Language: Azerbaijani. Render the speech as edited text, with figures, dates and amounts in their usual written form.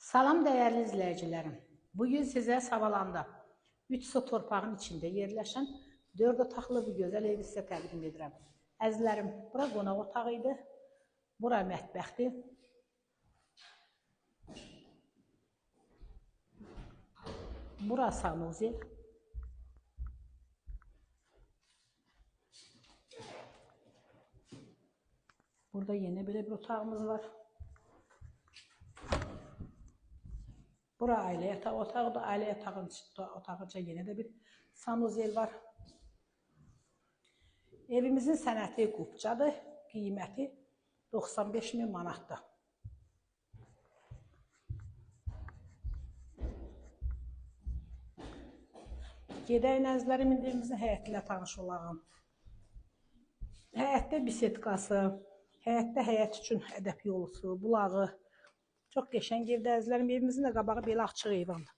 Salam dəyərli izləyicilərim. Bugün sizə Savalanda 3 su torpağın içində yerləşən 4 otaqlı bir gözəl evi sizə təqdim edirəm. Əzizlərim, bura qonaq otağı idi. Bura mətbəxdir. Bura sanuzel. Burada yeni belə bir otağımız var. Bura ailə yataq otağıdır. Ailə yatağın otağıca yenə də bir sanuzel var. Evimizin sənəti qubcadır. Qiyməti 95.000 manatdır. Gedək əzizlərim, indi evimizin həyəti ilə tanış olağım. Həyətdə bisetkası, həyətdə həyət üçün hədəf yolusu, bulağı. Çox qəşəng evdə əzizlərim. Evimizin də qabağı belə açıq eyvandır.